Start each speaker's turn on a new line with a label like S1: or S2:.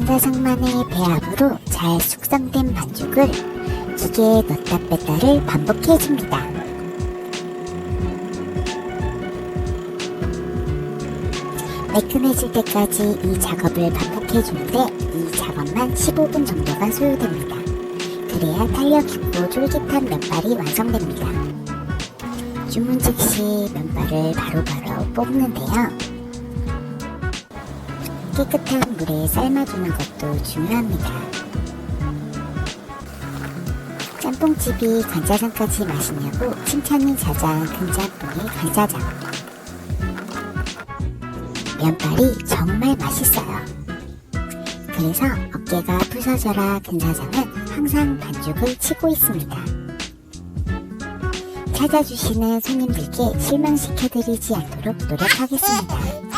S1: 근사장만의 배합으로 잘 숙성된 반죽을 기계에 넣다 뺐다를 반복해줍니다. 매끈해질 때까지 이 작업을 반복해주는데 이 작업만 15분 정도가 소요됩니다. 그래야 탄력 있고 쫄깃한 면발이 완성됩니다. 주문 즉시 면발을 바로바로 뽑는데요. 깨끗한 물에 삶아주는 것도 중요합니다. 짬뽕집이 간짜장까지 맛있냐고 칭찬이 자자한 근짬뽕의 간짜장. 면발이 정말 맛있어요. 그래서 어깨가 부서져라 근사장은 항상 반죽을 치고 있습니다. 찾아주시는 손님들께 실망시켜드리지 않도록 노력하겠습니다.